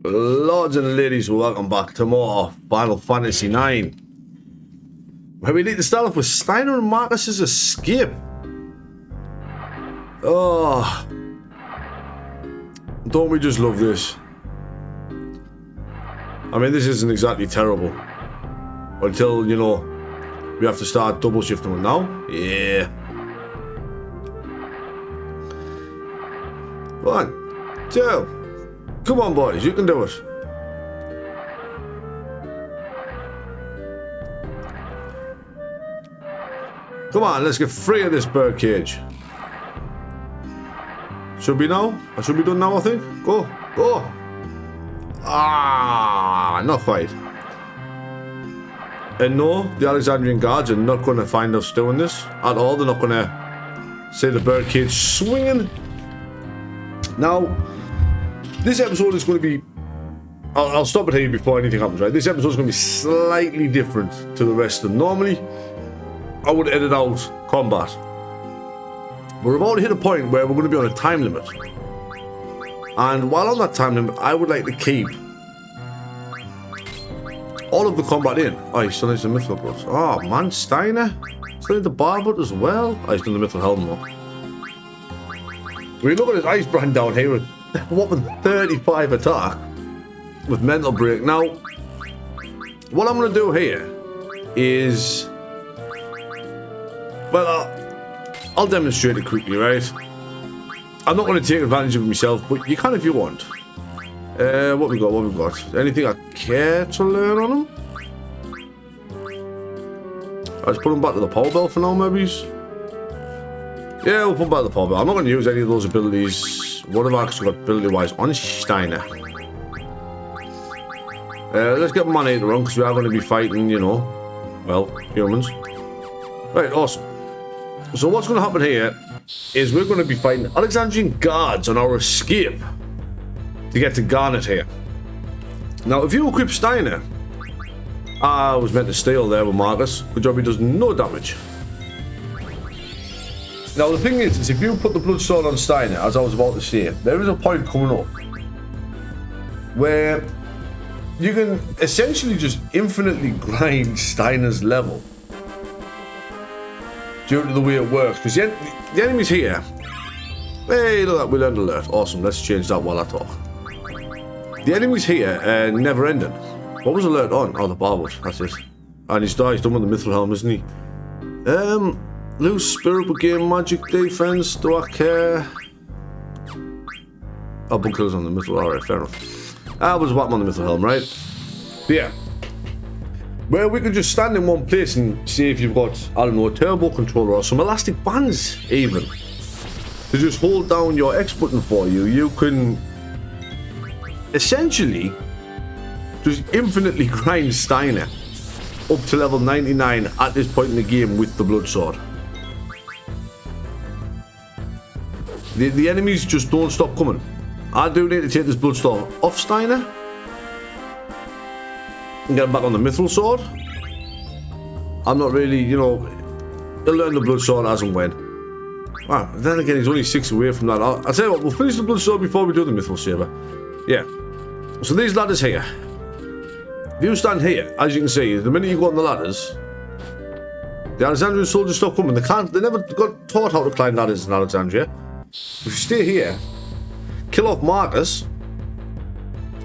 Lords and ladies, welcome back to more Final Fantasy IX. Where we need to start off with Steiner and Marcus's escape. Oh, don't we just love this? I mean, this isn't exactly terrible. Until, you know, we have to start double shifting it now. Yeah. 1, 2. Come on, boys, you can do it. Come on, let's get free of this birdcage. Should be now? I should be done now, I think. Go, go. Ah, not quite. And no, the Alexandrian guards are not going to find us doing this at all. They're not going to see the birdcage swinging. Now, this episode is going to be... I'll stop it here before anything happens, right? This episode is going to be slightly different to the rest of them. Normally, I would edit out combat. We're about to hit a point where we're going to be on a time limit. And while on that time limit, I would like to keep all of the combat in. Oh, he's still needs the Mithril Blood. Oh, man, Steiner. Still need the Barbot as well. Oh, he's done the Mithril Helm though. We look at his ice brand down here with whopping 35 attack with Mental Break. Now, what I'm going to do here is... Well, I'll demonstrate it quickly, right? I'm not going to take advantage of it myself, but you can if you want. What we got? Anything I care to learn on him? I'll just put him back to the Power Bell for now, maybe. Yeah, we'll put him back to the Power Bell. I'm not going to use any of those abilities. What have I actually got ability-wise on Steiner? Let's get money to run, because we are going to be fighting, you know, well, humans. Right, awesome. So what's going to happen here is we're going to be fighting Alexandrian guards on our escape to get to Garnet here. Now, if you equip Steiner, I was meant to steal there with Marcus. Good job, he does no damage. Now, the thing is if you put the Blood Sword on Steiner, as I was about to say, there is a point coming up where you can essentially just infinitely grind Steiner's level due to the way it works. Because the enemies here... Hey, look at that, we learned alert. Awesome, let's change that while I talk. The enemies here are never ending. What was alert on? Oh, the Barbot, that's it. And he's done with the Mithril Helm, isn't he? Lose Spirit Brigade Magic Defense, do I care? Oh, Bug Killer's on the Mithril, alright, fair enough. I was whapping on the Mithril Helm, right? But yeah. Where we can just stand in one place and see if you've got, I don't know, a turbo controller or some elastic bands, even. To just hold down your X button for you, you can essentially just infinitely grind Steiner up to level 99 at this point in the game with the Blood Sword. The enemies just don't stop coming. I do need to take this Blood Sword off Steiner and get him back on the Mithril Sword. I'm not really, you know, he'll learn the Blood Sword as and when. Wow, then again, he's only 6 away from that. I'll tell you what, we'll finish the Blood Sword before we do the Mithril Saber. Yeah. So these ladders here. If you stand here, as you can see, the minute you go on the ladders, the Alexandrian soldiers stop coming. They never got taught how to climb ladders in Alexandria. If you stay here, kill off Marcus,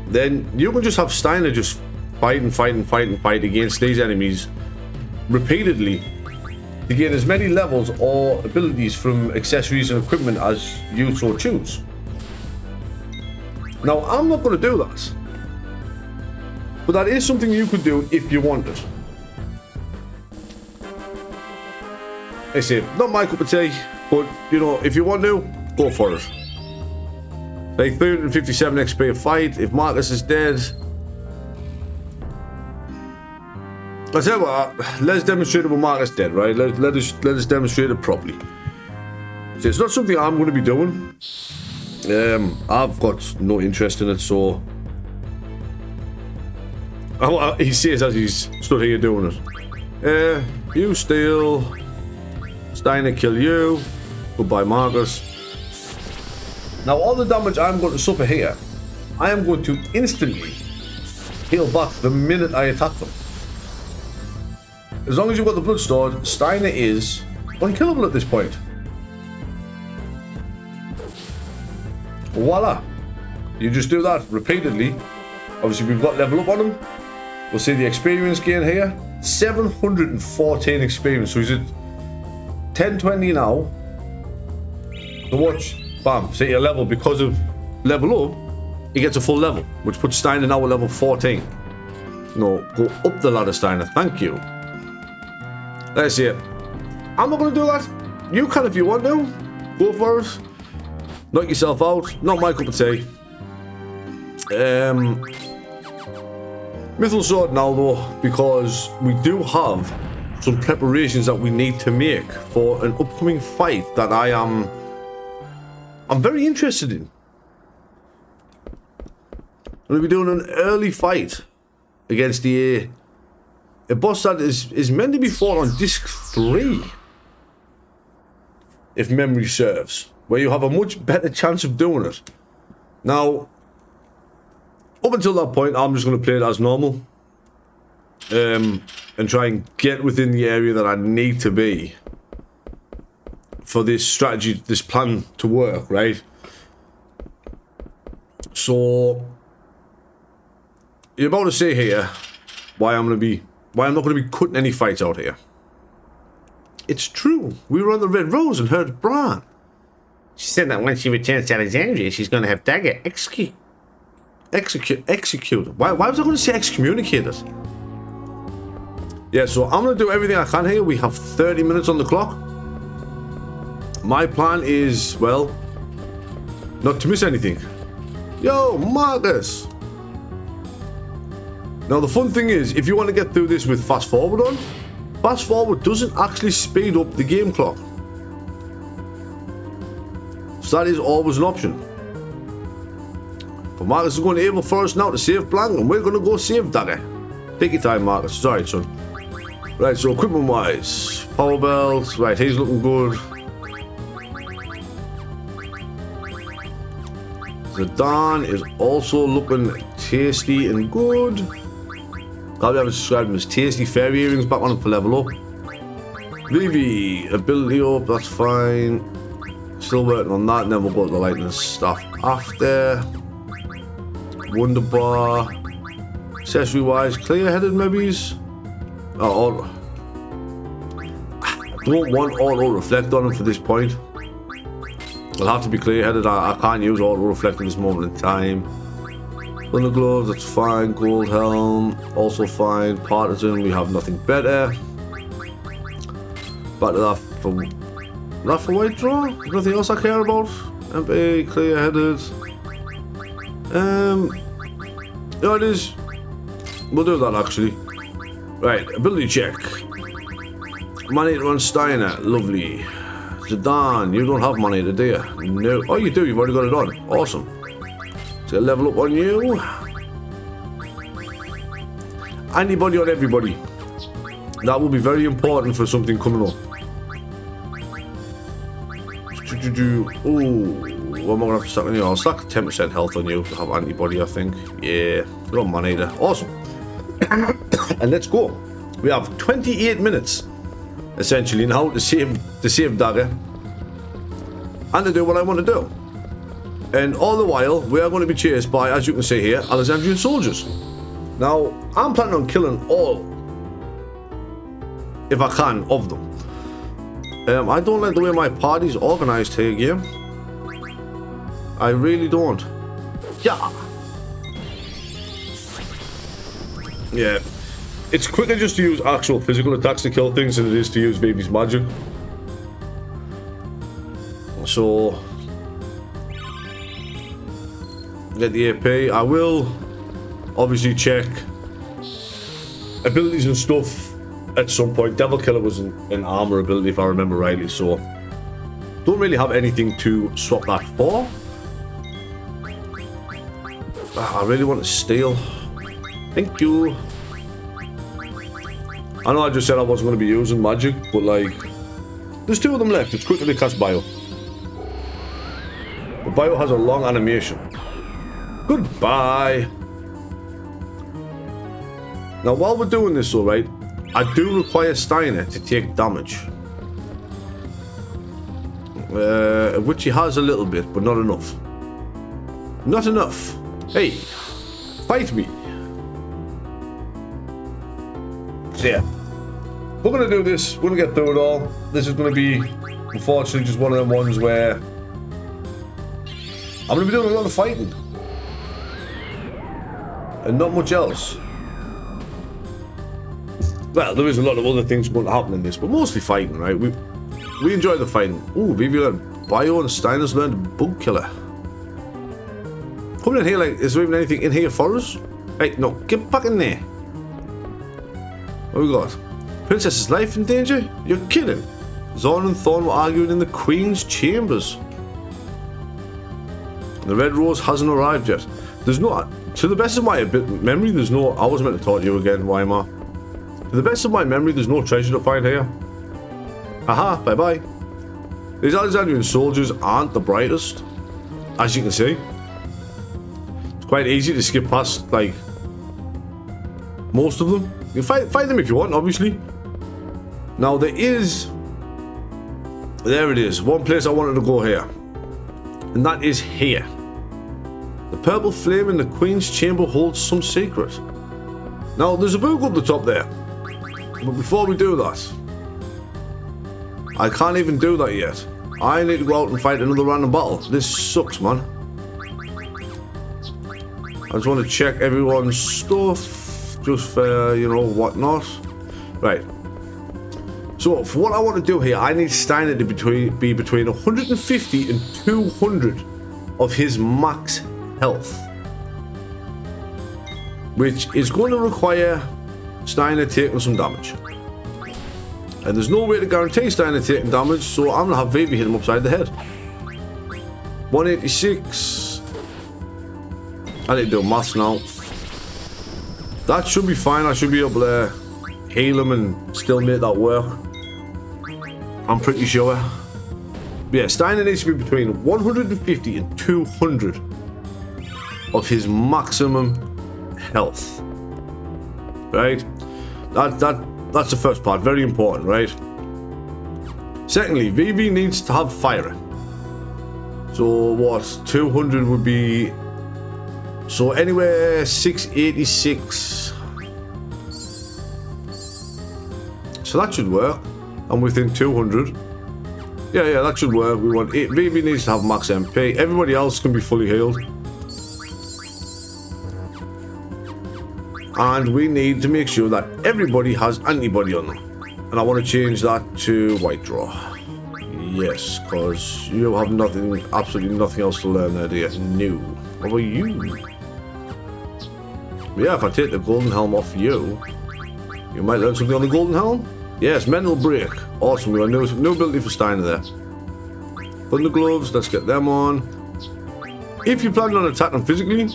then you can just have Steiner just fight against these enemies repeatedly to gain as many levels or abilities from accessories and equipment as you so choose. Now, I'm not going to do that, but that is something you could do if you wanted. I say, not my cup of tea, but, you know, if you want to, go for it. Like 357 XP a fight, if Marcus is dead. I tell you what, let's demonstrate it with Marcus dead, right? Let us demonstrate it properly. So it's not something I'm going to be doing. I've got no interest in it, so... he says as he's stood here doing it. You steal... Steiner kill you. Goodbye, Marcus. Now, all the damage I'm going to suffer here I am going to instantly heal back the minute I attack them. As long as you've got the blood stored, Steiner is unkillable at this point. Voila. You just do that repeatedly. Obviously, we've got level up on him. We'll see the experience gain here. 714 experience. So he's at 1020 now. So watch. Bam. See your level because of level up. He gets a full level, which puts Steiner now at level 14. No, go up the ladder, Steiner. Thank you. Let's see it. I'm not going to do that. You can if you want to. Go for it. Knock yourself out. Not my cup of tea. Mithril Sword now though, because we do have some preparations that we need to make for an upcoming fight that I'm very interested in. We'll be doing an early fight against a boss that is meant to be fought on disc 3, if memory serves, where you have a much better chance of doing it. Now, up until that point, I'm just going to play it as normal, and try and get within the area that I need to be for this strategy, this plan to work, right? So, you're about to see here why I'm not going to be cutting any fights out here. It's true. We were on the Red Rose and heard Bran. She said that when she returns to Alexandria, she's going to have dagger executed. Why was I going to say excommunicated? Yeah, so I'm going to do everything I can here. We have 30 minutes on the clock. My plan is, well, not to miss anything. Yo, Marcus! Now, the fun thing is, if you want to get through this with fast forward on, fast forward doesn't actually speed up the game clock. So that is always an option. But Marcus is going to able for us now to save Blank, and we're going to go save Dagger. Take your time, Marcus. Sorry, son. Right, so equipment wise, power belts. Right, he's looking good. Zidane is also looking tasty and good. Probably haven't described him as tasty. Fairy earrings back on him for level up. Vivi, ability up, that's fine. Still working on that, and then we'll go to the lightning stuff after. Wonder bar. Accessory wise, clear headed maybe's. Oh, I don't want auto reflect on him for this point. I'll have to be clear headed. I can't use auto reflect at this moment in time. Thunder gloves, that's fine. Gold helm, also fine. Partisan, we have nothing better. Back to that for white draw. Nothing else I care about. MP, clear headed. Yeah, it is. We'll do that actually. Right, ability check. Money to run Steiner, lovely. Zidane, you don't have money to do you? No. Oh, you do. You've already got it on. Awesome. So level up on you. Anybody or everybody. That will be very important for something coming up. Oh, what am I going to have to stack on you? I'll stack 10% health on you to have antibody, I think. Yeah, you're on money there. Awesome. And let's go. We have 28 minutes, essentially, now to save Dagger and to do what I want to do. And all the while, we are going to be chased by, as you can see here, Alexandrian soldiers. Now, I'm planning on killing all, if I can, of them. I don't like the way my party's organised here, game. I really don't. Yeah. Yeah. It's quicker just to use actual physical attacks to kill things than it is to use Vivi's magic. So, get the AP. I will obviously check abilities and stuff at some point. Devil Killer was an armor ability if I remember rightly, so don't really have anything to swap that for. I really want to steal. Thank you. I know I just said I wasn't going to be using magic, but like, there's two of them left. It's quicker to cast Bio. But Bio has a long animation. Goodbye. Now, while we're doing this, all right, I do require Steiner to take damage. Which he has a little bit, but not enough. Not enough. Hey, fight me. So yeah, we're going to do this. We're going to get through it all. This is going to be, unfortunately, just one of them ones where I'm going to be doing a lot of fighting. And not much else. Well, there is a lot of other things going to happen in this, but mostly fighting, right? We enjoy the fighting. Ooh, Vivi learned Bio and Steiner's learned Bug Killer. Coming in here, like, is there even anything in here for us? Hey, no, get back in there. What we got? Princess's life in danger? You're kidding. Zorn and Thorn were arguing in the Queen's chambers. The Red Rose hasn't arrived yet. There's no, to the best of my memory, there's no, I was meant to talk to you again, Weimar. To the best of my memory, there's no treasure to find here. Aha, bye-bye. These Alexandrian soldiers aren't the brightest, as you can see. It's quite easy to skip past, like, most of them. You can fight them if you want, obviously. Now, there it is, one place I wanted to go here. And that is here. The purple flame in the Queen's chamber holds some secret. Now, there's a book up the top there. But before we do that, I can't even do that yet. I need to go out and fight another random battle. This sucks, man. I just want to check everyone's stuff. Just for, you know, whatnot. Right. So, for what I want to do here, I need Steiner to be between 150 and 200 of his max health. Which is going to require Steiner taking some damage. And there's no way to guarantee Steiner taking damage, so I'm going to have Vivi hit him upside the head. 186. I need to do maths now. That should be fine. I should be able to heal him and still make that work. I'm pretty sure. But yeah, Steiner needs to be between 150 and 200 of his maximum health. Right? That's the first part. Very important, right? Secondly, Vivi needs to have fire. So what? 200 would be... So anywhere 686. So that should work. I'm within 200. Yeah, that should work. We want it. Vivi needs to have max MP. Everybody else can be fully healed. And we need to make sure that everybody has antibody on them. And I want to change that to white draw. Yes, because you have nothing, absolutely nothing else to learn there, do you? No. What about you? Yeah, if I take the golden helm off you, you might learn something on the golden helm. Yes, mental break. Awesome. We got no ability for Steiner there. Thunder gloves, let's get them on. If you plan on attacking physically,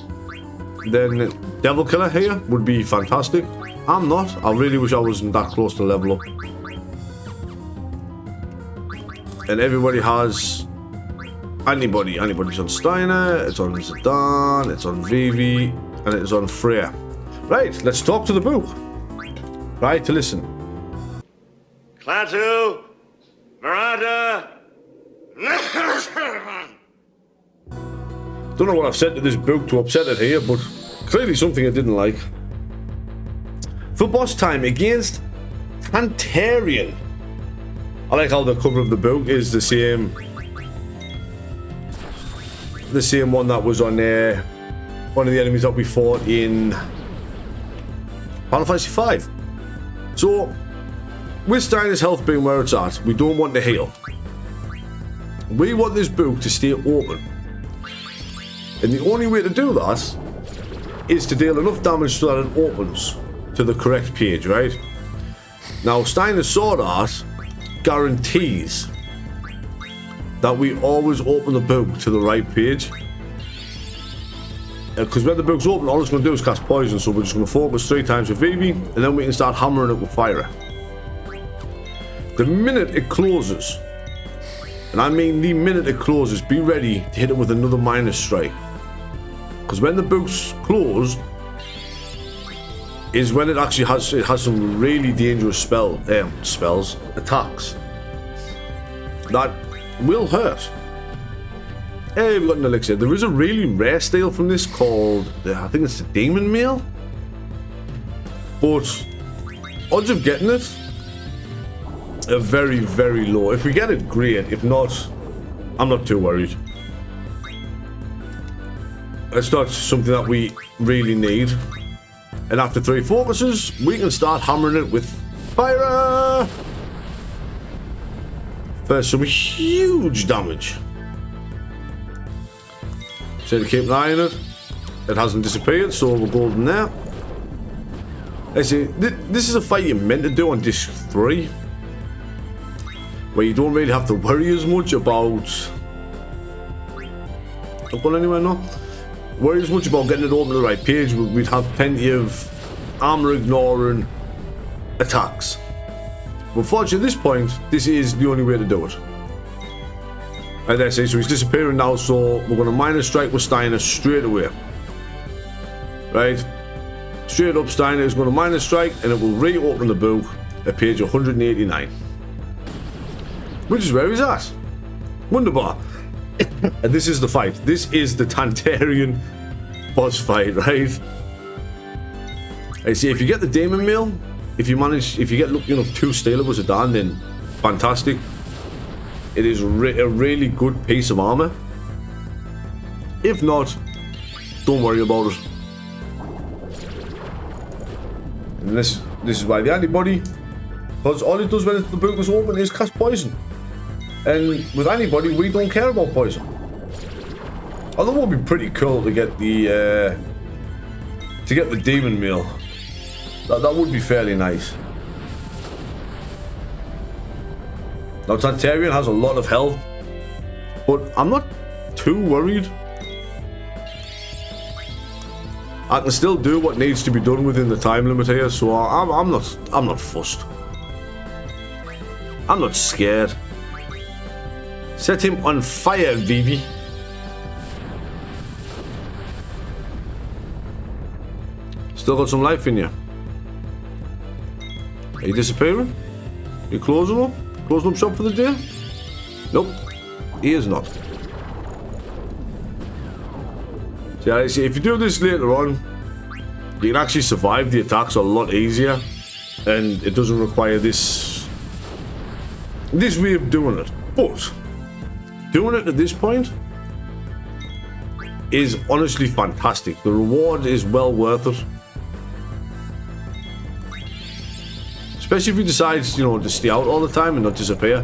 then Devil Killer here would be fantastic. I'm not. I really wish I wasn't that close to level up. And everybody has antibody. Anybody's on Steiner, it's on Zidane, it's on Vivi, and it's on Freya. Right, let's talk to the book. Right, to listen. Klaatu, Marada. Don't know what I've said to this book to upset it here, but clearly something I didn't like. For boss time against Tantarian. I like how the cover of the book is the same one that was on one of the enemies that we fought in Final Fantasy V. So, with Steiner's health being where it's at, we don't want to heal. We want this book to stay open. And the only way to do that is to deal enough damage so that it opens to the correct page, right? Now, Steiner's Sword Art guarantees that we always open the book to the right page. Because when the book's open, all it's going to do is cast poison, so we're just going to focus 3 times with Vivi, and then we can start hammering it with fire. The minute it closes, and I mean the minute it closes, be ready to hit it with another minus strike. Because when the book's closed, is when it actually has some really dangerous spells, attacks that will hurt. Hey, we've got an elixir. There is a really rare steel from this called, I think it's the Demon Meal. But odds of getting it are very, very low. If we get it, great. If not, I'm not too worried. It's not something that we really need. And after 3 focuses, we can start hammering it with fire for some huge damage. So to keep an eye on it. It hasn't disappeared, so we're golden there. I see, this is a fight you're meant to do on disc 3, where you don't really have to worry as much about. Not going anywhere now. Worry as much about getting it open to the right page. We'd have plenty of armor ignoring attacks. But fortunately, at this point, this is the only way to do it. And there, see, so he's disappearing now. So we're going to minus strike with Steiner straight away. Right, straight up. Steiner is going to minus strike, and it will reopen the book at page 189, which is where he's at. Wunderbar. And this is the fight. This is the Tantarian boss fight, right? I see. If you get the Demon Meal, if you get 2 stealables a down, then fantastic. It is a really good piece of armor. If not, don't worry about it. And this is why the antibody, because all it does when the book is open is cast poison. And with anybody, we don't care about poison. Although it would be pretty cool to get the Demon Meal. That would be fairly nice. Now Tantarian has a lot of health, but I'm not too worried. I can still do what needs to be done within the time limit here, so I'm not fussed. I'm not scared. Set him on fire, Vivi. Still got some life in you. Are you disappearing? Are you closing up? Closing up shop for the day? Nope. He is not. See, if you do this later on, you can actually survive the attacks a lot easier. And it doesn't require this way of doing it. But doing it at this point is honestly fantastic. The reward is well worth it. Especially if you decide, to stay out all the time and not disappear.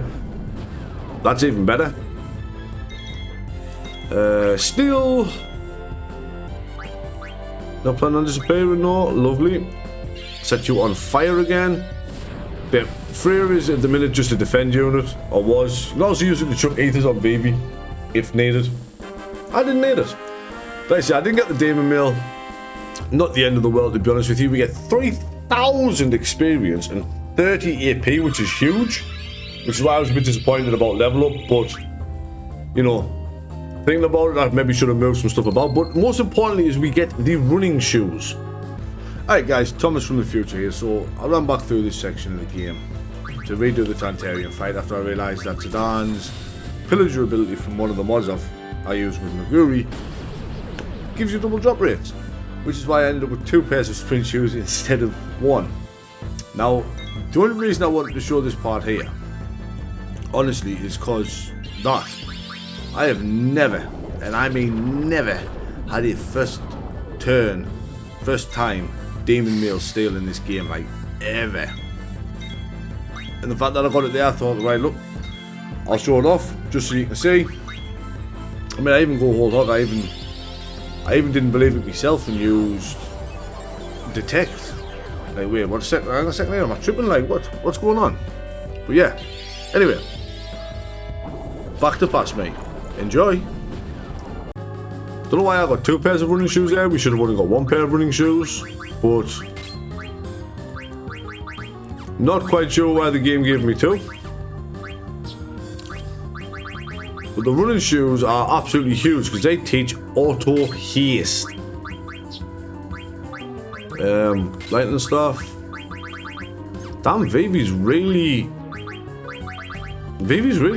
That's even better. Still not planning on disappearing, no. Lovely. Set you on fire again. But Freya is at the minute just a defend unit, or was. You can also use it to chuck ethers on Vivi if needed. I didn't need it. But I say, I didn't get the Demon Meal. Not the end of the world, to be honest with you. We get 3,000 experience and 30 AP, which is huge. Which is why I was a bit disappointed about level up, but thinking about it, I maybe should have moved some stuff about. But most importantly is we get the running shoes. Alright guys, Thomas from the future here. So I ran back through this section of the game to redo the Tantarian fight after I realised that Zidane's pillager ability from one of the mods I use with Maguri gives you double drop rates, which is why I ended up with 2 pairs of sprint shoes instead of 1. Now, the only reason I wanted to show this part here, honestly, is because that I have never, and I mean never, had a first time Demon Meal steal in this game, like ever. And the fact that I got it there, I thought, right, look, I'll show it off just so you can see. I mean, I even go whole hog. I even didn't believe it myself and used detect. Like, wait, what a second? Hang on a second here. Am I tripping? Like, what's going on? But yeah. Anyway, back to past me. Enjoy. Don't know why I got 2 pairs of running shoes there. We should have only got 1 pair of running shoes. But not quite sure why the game gave me 2. But the running shoes are absolutely huge because they teach auto haste. Lightning stuff. Damn, Vivi's really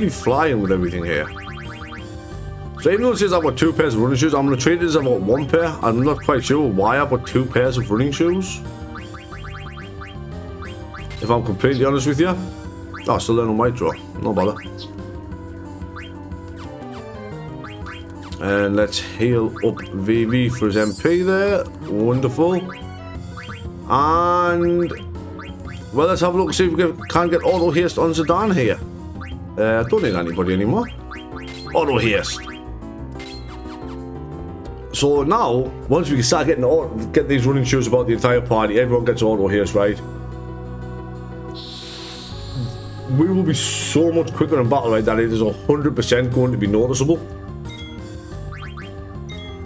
flying with everything here. So even though it says I've got 2 pairs of running shoes, I'm going to treat it as I've got 1 pair. I'm not quite sure why I've got 2 pairs of running shoes. If I'm completely honest with you. Oh, still learning white draw. No bother. And let's heal up Vivi for his MP there. Wonderful. And well, let's have a look and see if we can get auto haste on Zidane here. Don't need anybody anymore. Auto haste. So now, once we can start get these running shoes about the entire party, everyone gets auto haste, right? We will be so much quicker in battle, right, that it is 100% going to be noticeable.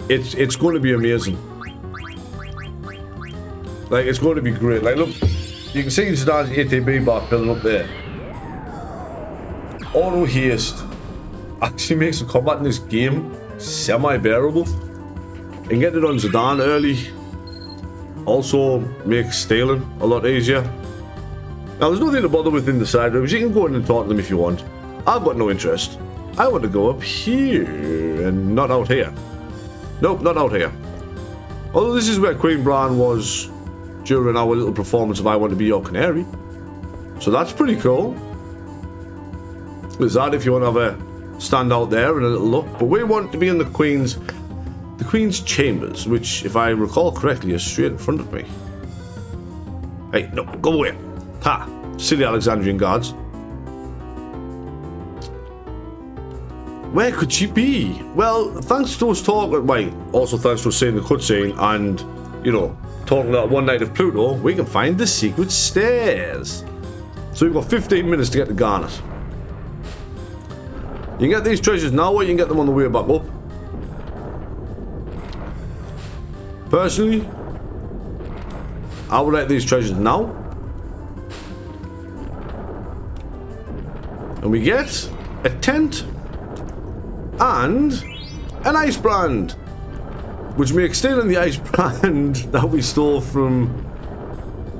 It's going to be amazing. Like, it's going to be great. Like, look, you can see Zidane's ATB bar building up there. Auto haste actually makes the combat in this game semi-bearable. And getting it on Zidane early also makes stealing a lot easier. Now, there's nothing to bother with in the side rooms. You can go in and talk to them if you want. I've got no interest. I want to go up here and not out here. Nope, not out here. Although this is where Queen Bran was during our little performance of I Want to Be Your Canary. So that's pretty cool. There's that if you want to have a stand out there and a little look. But we want to be in the Queen's chambers, which, if I recall correctly, is straight in front of me. Hey, no, go away. Ha! Silly Alexandrian guards. Where could she be? Well, thanks to us talking, wait, also thanks to us seeing the cutscene and, you know, talking about One Night of Pluto, we can find the secret stairs. So we've got 15 minutes to get to Garnet. You can get these treasures now, or you can get them on the way back up. Personally, I would like these treasures now. And we get a tent and an ice brand, which makes stealing the ice brand that we stole from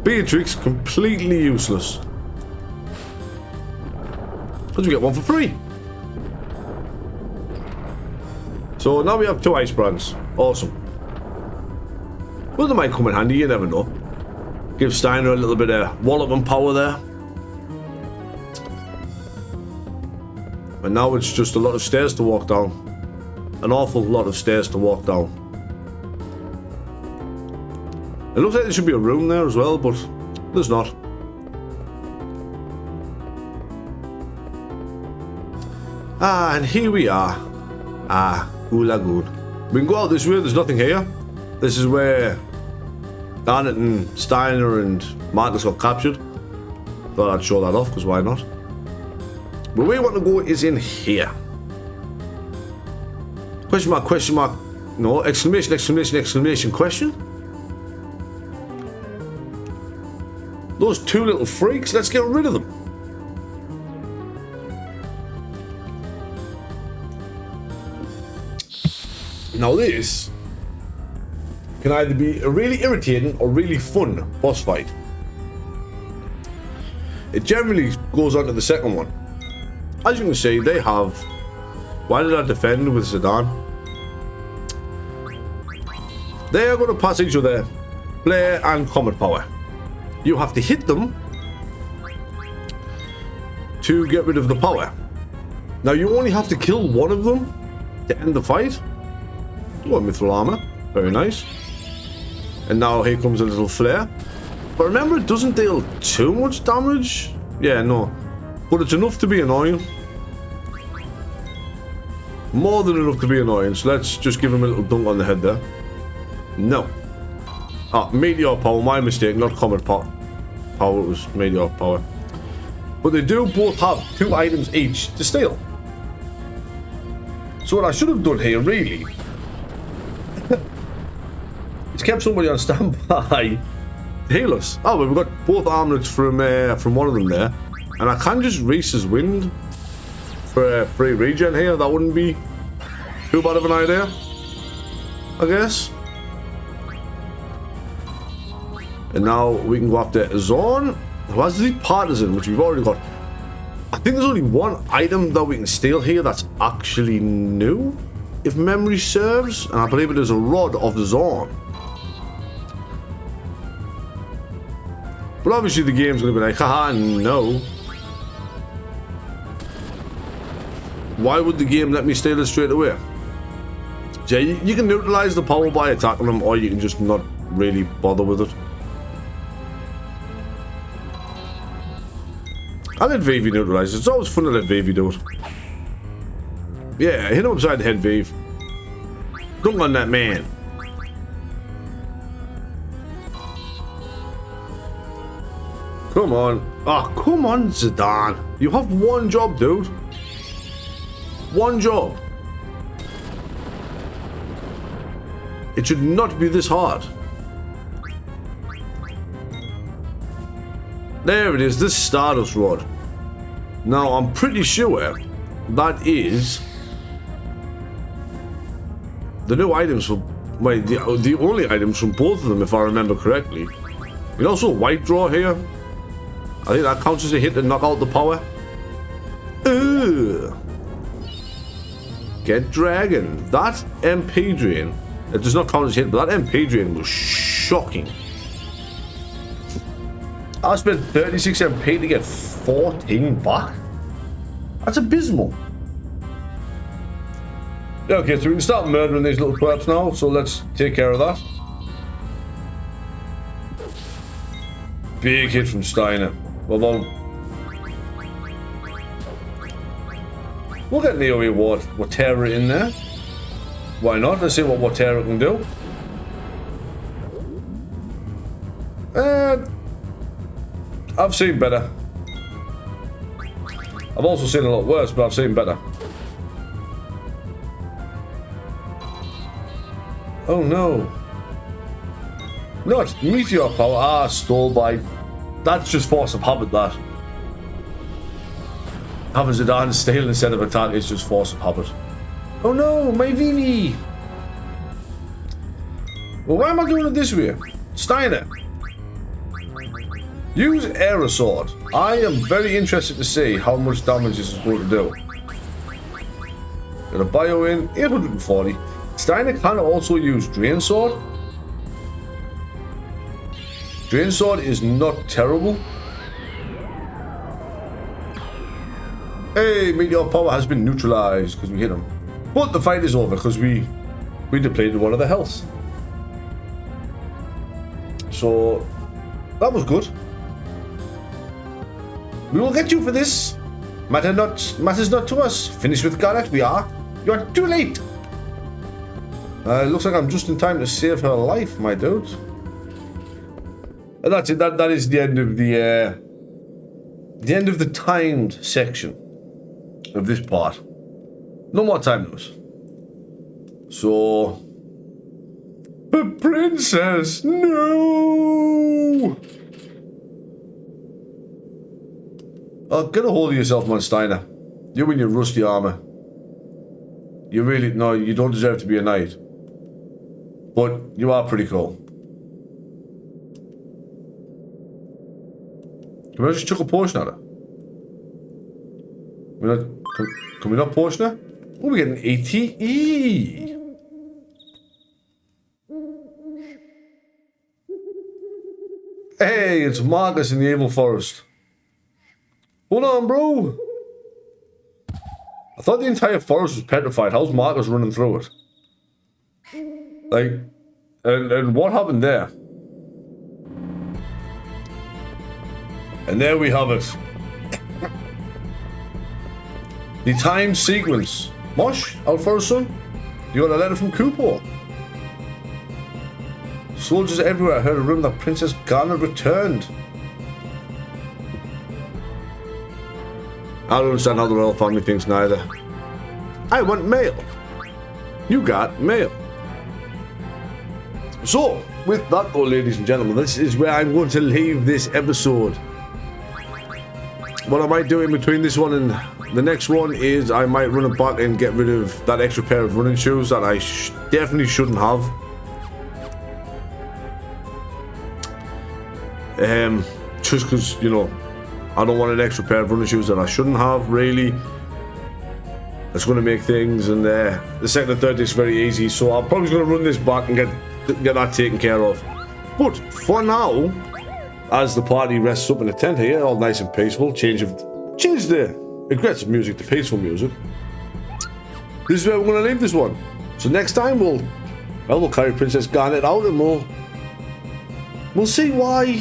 Beatrix completely useless. Because we get one for free. So now we have 2 ice brands. Awesome. Well, they might come in handy, you never know. Give Steiner a little bit of walloping power there. And now it's just a lot of stairs to walk down. An awful lot of stairs to walk down. It looks like there should be a room there as well, but there's not. Ah, and here we are. Ah, Lagoon. We can go out this way, there's nothing here. This is where Garnet and Steiner and Marcus got captured. Thought I'd show that off, because why not? But where we want to go is in here. Question mark, question mark. No, exclamation, exclamation, exclamation, question. Those 2 little freaks, let's get rid of them. Now this can either be a really irritating or really fun boss fight. It generally goes on to the second one. As you can see, they have... Why did I defend with Zidane? They are going to pass each other Flare and Comet Power. You have to hit them to get rid of the power. Now you only have to kill one of them to end the fight. Oh, Mithril Armor. Very nice. And now here comes a little Flare. But remember, it doesn't deal too much damage. Yeah, no. But it's enough to be annoying. More than enough to be annoying. So let's just give him a little dunk on the head there. No. Ah, Meteor Power. My mistake. Not Comet Power. It was Meteor Power. But they do both have 2 items each to steal. So what I should have done here, really, is kept somebody on standby to heal us. Oh, but we've got both armlets from one of them there. And I can just Reese's Wind for a free regen here. That wouldn't be too bad of an idea, I guess. And now we can go after Zorn, who has the Partisan, which we've already got. I think there's only one item that we can steal here that's actually new, if memory serves, and I believe it is a Rod of the Zorn. But obviously the game's going to be like, haha, no. Why would the game let me steal it straight away? So yeah, you can neutralize the power by attacking them, or you can just not really bother with it. I let Vivi neutralize it. It's always fun to let Vivi do it. Yeah, hit him upside the head, Viv. Don't run that man. Come on. Oh, come on, Zidane. You have one job, dude. One job. It should not be this hard. There it is, this Stardust Rod. Now, I'm pretty sure that is the new items for, well, the only items from both of them, if I remember correctly. You also white draw here. I think that counts as a hit to knock out the power. Ugh. Get Dragon. That MP drain, it does not count as a hit, but that MP drain was shocking. I spent 36 MP to get 14 back. That's abysmal. Yeah, okay, so we can start murdering these little twerps now, so let's take care of that. Big hit from Steiner. Although we'll get Neo Watera in there. Why not? Let's see what Watera can do. I've seen better. I've also seen a lot worse, but I've seen better. Oh no. No, it's Meteor Power. Ah, Stall Bite. That's just force of habit, that. Having Zidane steal instead of attack is just force of habit. Oh no, my Vivi! Well, why am I doing it this way? Steiner. Use Air Sword. I am very interested to see how much damage this is going to do. Got a bio in, 840. Steiner can also use Drain Sword. Drain Sword is not terrible. Hey, Meteor Power has been neutralized because we hit him. But the fight is over because we depleted one of the health. So that was good. We will get you for this. Matters not to us. Finished with Garrett, we are. You are too late. It looks like I'm just in time to save her life, my dude. And that's it. That is the end of the end of the timed section of this part. No more time limits. So, the princess, no. Oh, get a hold of yourself, man, Steiner. You in your rusty armor. You really, no, you don't deserve to be a knight. But you are pretty cool. Can I just chuck a potion at her? Can we not potion her? Oh, we get an ATE. Hey, it's Marcus in the Evil Forest. Hold on, bro. I thought the entire forest was petrified. How's Marcus running through it? Like, and what happened there? And there we have it. The time sequence. Mosh, Alfora's son, you got a letter from Kupo. Soldiers everywhere heard a rumor that Princess Garnet returned. I don't understand how the royal family thinks neither. I want mail. You got mail. So, with that though, ladies and gentlemen, this is where I'm going to leave this episode. What I might do in between this one and the next one is I might run it back and get rid of that extra pair of running shoes that I definitely shouldn't have. Just because, you know, I don't want an extra pair of running shoes that I shouldn't have, really. It's going to make things, and the second and third disc very easy, so I'm probably going to run this back and get that taken care of. But for now, as the party rests up in the tent here, all nice and peaceful, change the aggressive music to peaceful music. This is where we're going to leave this one. So next time we'll carry Princess Garnet out, and we'll see why.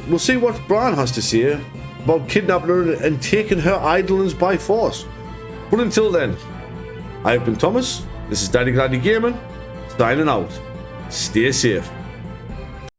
We'll see what Bran has to say about kidnapping her and taking her idolins by force. But until then, I've been Thomas. This is Daddy Gladdy Gaming, signing out. Stay safe.